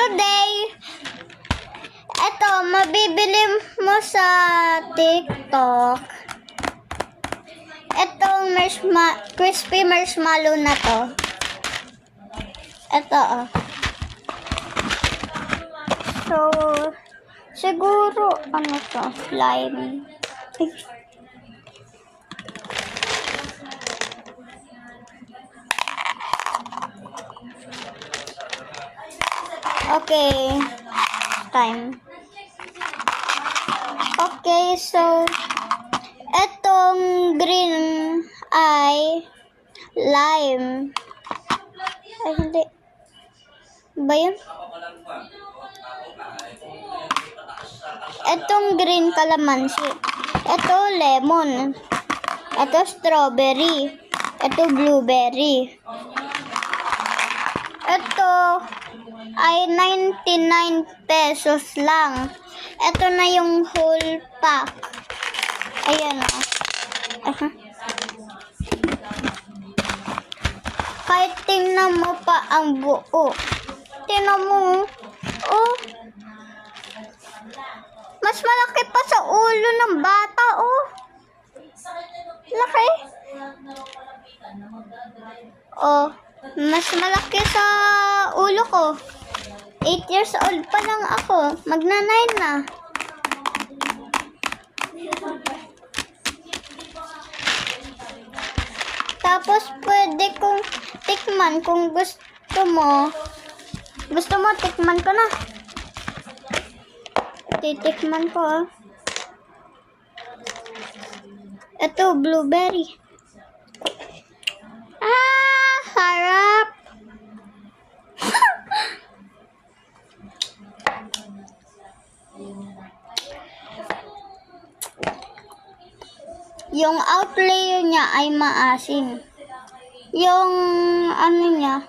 today, ito, mabibili mo sa TikTok. Itong crispy marshmallow na to. Ito, oh. So, siguro, ano to? Slime. Okay. Time. Okay, so, etong green ay lime. Ay, hindi. Ba yun? Etong green calamansi. Ito lemon. Ito strawberry. Ito blueberry. Ito ay 99 pesos lang. Ito na yung whole pack. Ayan o. Kahit tingnan mo pa ang buo. Tingnan mo. Oh. Mas malaki pa sa ulo ng bata, oh. Laki. Oh. Mas malaki sa ulo ko. 8 years old pa lang ako. Magna-9 na. Tapos pwede kong tikman kung gusto mo. Gusto mo, tikman ko na. Titikman ko, ah. Ito, blueberry. Ah, harap. Yung out layer niya ay maasim. Yung ano niya,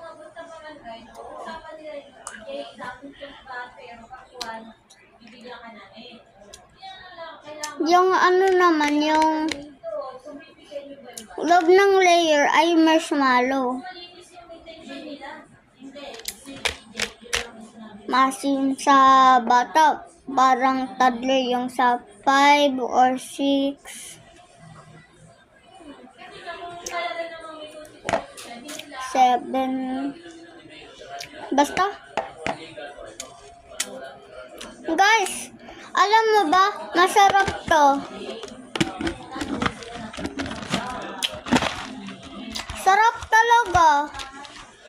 yung ano naman, yung loob ng layer ay marshmallow. Maasim sa bata, parang toddler yung sa 5 or 6. 7. Basta. Guys, alam mo ba, masarap to. Sarap talaga.